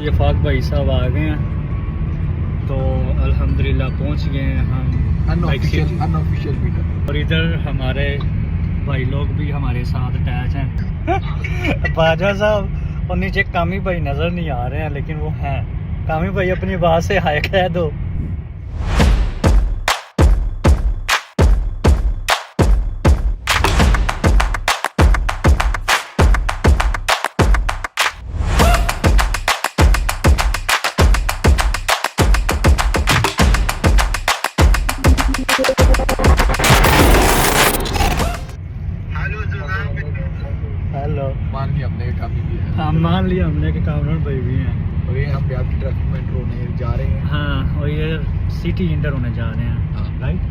ये फाक भाई साहब आ गए हैं, तो अल्हम्दुलिल्लाह पहुंच गए हैं हम अनऑफिशियल मीटर। और इधर हमारे भाई लोग भी हमारे साथ अटैच हैं। बाजा साहब और नीचे कामी भाई नज़र नहीं आ रहे हैं, लेकिन वो हैं। कामी भाई अपनी आवाज़ से हाय कह दो। हेलो, मान लिया हमने काफी भी है। हाँ मान लिया हमने कि कामरान भाई भी हैं। और ये हम रियाद की ट्रैफिक में एंटर होने जा रहे हैं। हाँ, और ये सिटी इंटर होने जा रहे हैं। हाँ। राइट।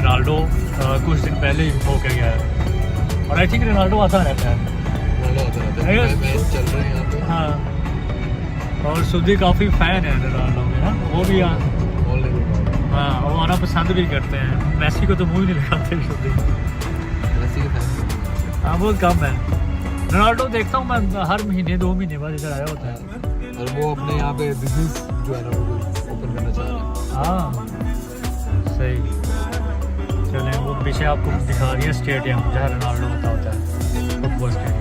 रोनाल्डो कुछ दिन पहले ही होके गया है, और आई थिंक रोनाल्डो आता रहता है। मैच चल रहे हैं यहाँ पे। हाँ, और सऊदी काफ़ी फ़ैन है रोनाल्डो में ना, वो भी हाँ वो आना पसंद भी करते हैं। मैसी को तो मुँह ही नहीं लगाते सऊदी, हाँ बहुत कम है। रोनाल्डो देखता हूँ मैं हर महीने 2 महीने बाद इधर आया होता है, और वो अपने यहाँ पे बिजनेस जो है ना वो ओपन करना चाह रहा है। हाँ सही। चलें वो पीछे आपको दिखा रही है स्टेडियम जहाँ रोनाल्डो होता है, फुटबॉल स्टेडियम।